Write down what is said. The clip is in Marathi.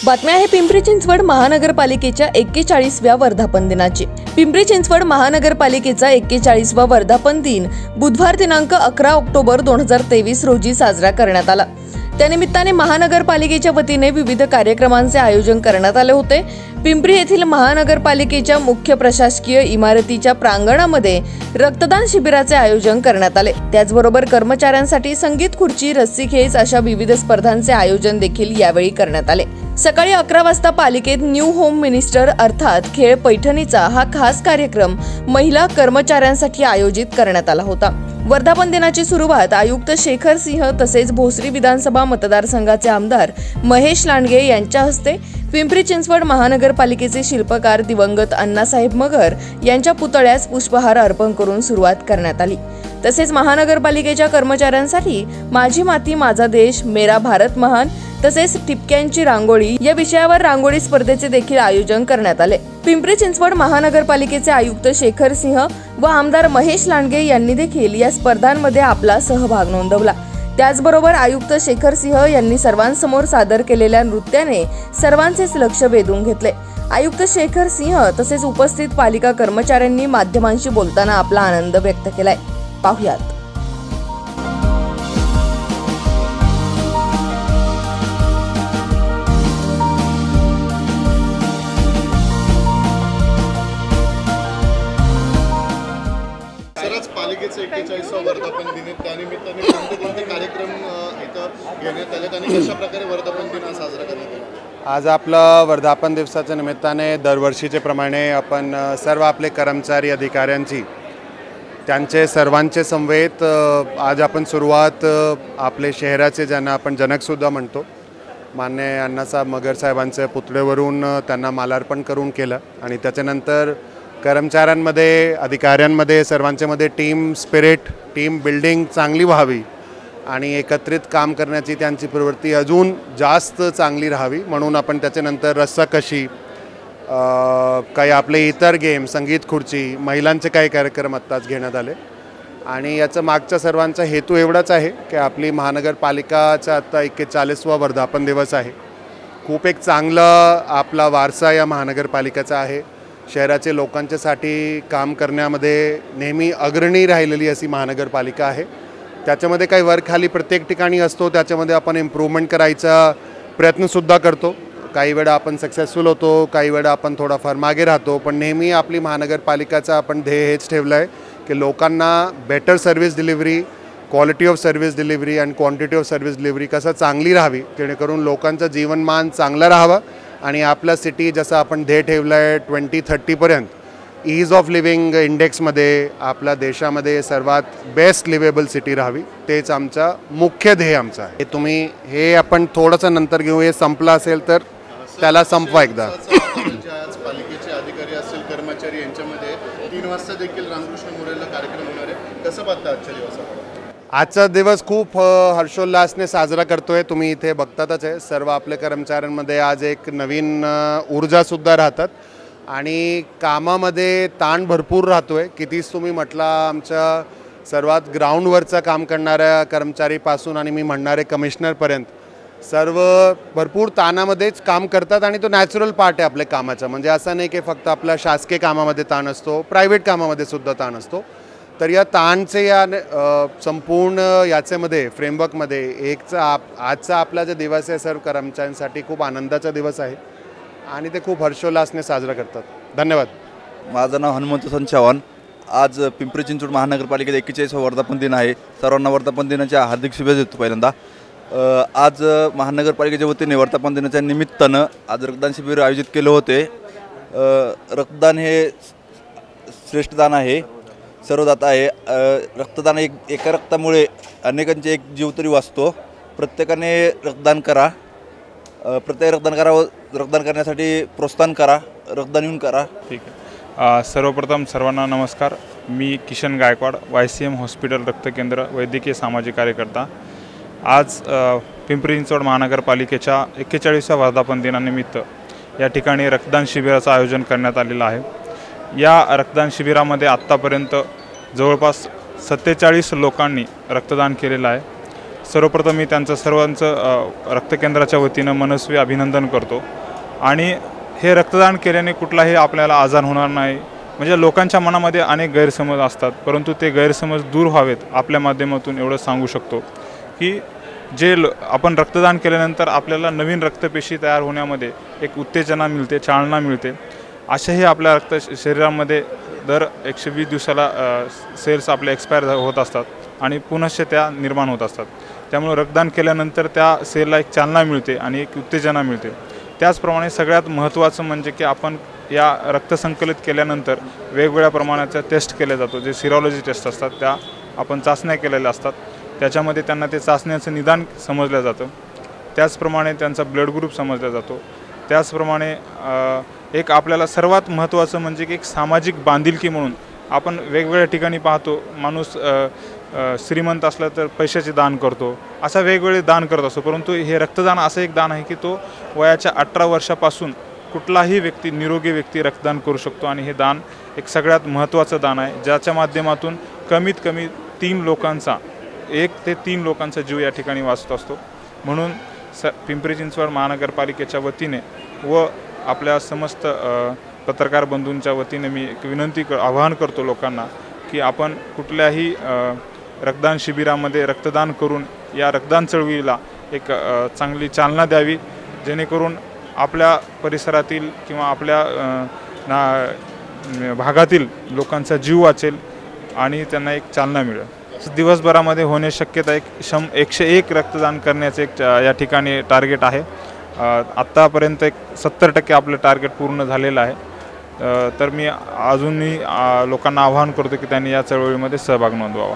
बातमी आहे पिंपरी चिंचवड महानगरपालिकेच्या 41व्या वर्धापन दिनाची। पिंपरी चिंचवड महानगरपालिकेचा 41वा वर्धापन दिन बुधवार दिनांक 11 ऑक्टोबर 2023 रोजी साजरा करण्यात आला। त्यानिमित्ताने महानगरपालिकेच्या वतीने विविध कार्यक्रमांचे आयोजन करण्यात आले होते। पिंपरी येथील महानगरपालिकेच्या मुख्य प्रशासकीय इमारतीच्या प्रांगणामध्ये रक्तदान शिबिराचे आयोजन करण्यात आले। त्याचबरोबर कर्मचाऱ्यांसाठी संगीत खुर्ची, रस्सी खेच अशा विविध स्पर्धांचे आयोजन देखील यावेळी करण्यात आले। सकाळी 11 वाजता पालिकेत न्यू होम मिनिस्टर अर्थात खेळ पैठणीचा हा खास कार्यक्रम महिला कर्मचाऱ्यांसाठी आयोजित करण्यात आला होता। वर्धापन दिनाची सुरुवात आयुक्त शेखर सिंह तसेच भोसरी विधानसभा मतदारसंघाचे आमदार महेश लांडगे यांच्या हस्ते, पिंपरी चिंचवड महानगरपालिकेचे शिल्पकार दिवंगत अण्णासाहेब मगर यांच्या पुतळ्यास पुष्पहार अर्पण करून सुरुवात करण्यात आली। तसेच महानगरपालिकेच्या कर्मचाऱ्यांसाठी माझी माती माझा देश, मेरा भारत महान तसेच टिपक्यांची रांगोळी या विषयावर रांगोळी स्पर्धेचे देखील आयोजन करण्यात आले। पिंपरी चिंचवड महानगरपालिकेचे आयुक्त शेखर सिंह व आमदार महेश लांडगे यांनी देखील या स्पर्धांमध्ये आपला सहभाग नोंदवला। त्याचबरोबर आयुक्त शेखर सिंह यांनी सर्वांसमोर सादर केलेल्या नृत्याने सर्वांचेच लक्ष वेधून घेतले। आयुक्त शेखर सिंह तसेच उपस्थित पालिका कर्मचाऱ्यांनी माध्यमांशी बोलताना आपला आनंद व्यक्त केलाय। पाहुयात। पालिकेचे 41वा वर्धापन दिन आहे, त्यानिमित्ताने कोणते कार्यक्रम इथं घेण्यात आले आणि कशा प्रकारे वर्धापन दिन साजरा करण्यात आला? आज आपला वर्धापन दिवसाच्या निमित्ताने दरवर्षीचे प्रमाणे आपण सर्व आपले कर्मचारी अधिकाऱ्यांची त्यांचे सर्वांचे समवेत आज आपण सुरुवात आपले शहराचे ज्यांना आपण जनकसुद्धा म्हणतो माननीय अण्णासाहेब मगर साहेबांच्या पुतळेवरून त्यांना मालार्पण करून केलं आणि त्याच्यानंतर कर्मचाऱ्यांमध्ये, अधिकाऱ्यांमध्ये, सर्वांच्यामध्ये टीम स्पिरिट, टीम बिल्डिंग चांगली व्हावी आणि एकत्रित काम करण्याची त्यांची प्रवृत्ती अजून जास्त चांगली राहावी म्हणून आपण त्याच्यानंतर रस्साकशी, काही आपले इतर गेम, संगीत खुर्ची, महिलांचे काही कार्यक्रम आत्ताच घेण्यात आले आणि याचा मागचा सर्वांचा हेतू एवढाच आहे की आपली महानगरपालिकाचा आता 41वा वर्धापन दिवस आहे। खूप एक चांगला आपला वारसा या महानगरपालिकेचा आहे। शहराचे लोकांच्यासाठी काम करण्यामध्ये नेहमी अग्रणी राहिलेली अशी महानगरपालिका आहे। त्याच्यामध्ये काही वर खाली प्रत्येक ठिकाणी असतो, त्याच्यामध्ये आपण इम्प्रूव्हमेंट करायचा प्रयत्नसुद्धा करतो। काही वेळा आपण सक्सेसफुल होतो, काही वेळा आपण थोडाफार मागे राहतो, पण नेहमी आपली महानगरपालिकाचा आपण ध्येय हेच ठेवलं आहे की लोकांना better service delivery, quality of service delivery आणि क्वांटिटी ऑफ सर्व्हिस डिलिव्हरी कसं चांगली राहावी जेणेकरून लोकांचं जीवनमान चांगलं राहावं आणि आपला सिटी जसं आपण ध्येय ठेवलं आहे 2030 पर्यंत ईज ऑफ लिव्हिंग इंडेक्समध्ये आपल्या देशामध्ये सर्वात बेस्ट लिव्हेबल सिटी राहावी, तेच आमचा मुख्य ध्येय आमचा आहे। तुम्ही हे आपण थोडंसं नंतर घेऊ, हे संपलं असेल तर त्याला संपवा एकदा। पालिकेचे अधिकारी असेल, कर्मचारी यांच्यामध्ये 3 वाजता देखील रामकृष्ण मोरेला कार्यक्रम होणार आहे, कसं पाहता आजच्या दिवसाला? आजचा दिवस खूप हर्षोल्लासने साजरा करतोय। तुम्ही इथे बघतातच आहे, सर्व आपल्या कर्मचाऱ्यांमध्ये आज एक नवीन ऊर्जासुद्धा राहतात आणि कामामध्ये ताण भरपूर राहतोय। कितीच तुम्ही म्हटला आमच्या सर्वात ग्राउंडवरचं काम करणाऱ्या कर्मचारीपासून आणि मी म्हणणारे कमिशनरपर्यंत सर्व भरपूर ताणामध्येच काम करतात आणि तो नॅचरल पार्ट आहे आपल्या कामाचा। म्हणजे असं नाही की फक्त आपल्या शासकीय कामामध्ये ताण असतो, प्रायव्हेट कामामध्ये सुद्धा ताण असतो। तर या ताणचे या संपूर्ण याच्यामध्ये फ्रेमवर्कमध्ये आजचा आपला जो दिवस आहे सर्व कर्मचाऱ्यांसाठी खूप आनंदाचा दिवस आहे आणि ते खूप हर्षोल्लासने साजरा करतात। धन्यवाद। माझं नाव हनुमंत चव्हाण। आज पिंपरी चिंचवड महानगरपालिकेत 41वा वर्धापन दिन आहे। सर्वांना वर्धापन दिनाच्या हार्दिक शुभेच्छा देतो। पहिल्यांदा आज महानगरपालिकेच्या वतीने वर्धापन दिनाच्या निमित्तानं आज रक्तदान शिबिर आयोजित केले होते। रक्तदान हे श्रेष्ठ दान आहे, सर्वदाता आहे। रक्तदान एका रक्तामुळे अनेकांचे एक जीव तरी वाचतो। प्रत्येकाने रक्तदान करा, प्रत्येक रक्तदान करा व रक्तदान करण्यासाठी प्रोत्साहन करा, रक्तदान येऊन करा। ठीक आहे। सर्वप्रथम सर्वांना नमस्कार। मी किशन गायकवाड, YCM हॉस्पिटल रक्तकेंद्र वैद्यकीय सामाजिक कार्यकर्ता। आज पिंपरी चिंचवड महानगरपालिकेच्या 41व्या वर्धापन दिनानिमित्त या ठिकाणी रक्तदान शिबिराचं आयोजन करण्यात आलेलं आहे। या रक्तदान शिबिरामध्ये आत्तापर्यंत जवळपास 47 लोकांनी रक्तदान केलेलं आहे। सर्वप्रथम मी त्यांचं सर्वांचं रक्तकेंद्राच्या वतीनं मनस्वी अभिनंदन करतो। आणि हे रक्तदान केल्याने कुठलाही आपल्याला आजार होणार नाही, म्हणजे लोकांच्या मनामध्ये अनेक गैरसमज असतात, परंतु ते गैरसमज दूर व्हावेत आपल्या माध्यमातून एवढं सांगू शकतो की आपण रक्तदान केल्यानंतर आपल्याला नवीन रक्तपेशी तयार होण्यामध्ये एक उत्तेजना मिळते, चालना मिळते। अशाही आपल्या शरीरामध्ये दर 120 दिवसाला सेल्स आपले एक्सपायर होत असतात आणि पुनश्च त्या निर्माण होत असतात। त्यामुळे रक्तदान केल्यानंतर त्या सेलला एक चालना मिळते आणि एक उत्तेजना मिळते। त्याचप्रमाणे सगळ्यात महत्त्वाचं म्हणजे की आपण या रक्त संकलित केल्यानंतर वेगवेगळ्या प्रमाणाच्या टेस्ट केल्या जातो, जे सिरोलॉजी टेस्ट असतात, त्या आपण चाचण्या केलेल्या असतात, त्याच्यामध्ये त्यांना ते चाचण्याचं निदान समजलं जातं। त्याचप्रमाणे त्यांचा ब्लड ग्रुप समजला जातो। त्याचप्रमाणे एक आपल्याला सर्वात महत्त्वाचं म्हणजे की एक सामाजिक बांधिलकी म्हणून आपण वेगवेगळ्या ठिकाणी पाहतो, माणूस श्रीमंत असला तर पैशाचे दान करतो, असा वेगवेगळे दान करत असतो, परंतु हे रक्तदान असं एक दान आहे की तो वयाच्या 18 वर्षापासून कुठलाही व्यक्ती, निरोगी व्यक्ती रक्तदान करू शकतो। आणि हे दान एक सगळ्यात महत्त्वाचं दान आहे, ज्याच्या माध्यमातून कमीत कमी 1 ते 3 लोकांचा जीव या ठिकाणी वाचत असतो। म्हणून पिंपरी चिंचवड महानगरपालिकेच्या वतीने व आपल्या समस्त पत्रकार बंधूंच्या वतीने मी एक आवाहन करतो लोकांना की आपण कुठल्याही रक्तदान शिबिरामध्ये रक्तदान करून या रक्तदान चळवळीला एक चांगली चालना द्यावी, जेणेकरून आपल्या परिसरातील किंवा आपल्या भागातील लोकांचा जीव वाचेल आणि त्यांना एक चालना मिळेल। दिवसभरामध्ये होणे शक्यता 101 रक्तदान करण्याचे एक या ठिकाणी टार्गेट आहे। आत्तापर्यंत 70% आपलं टार्गेट पूर्ण झालेलं आहे। तर मी अजूनही लोकांना आवाहन करतो की त्यांनी या चळवळीमध्ये सहभाग नोंदवावा।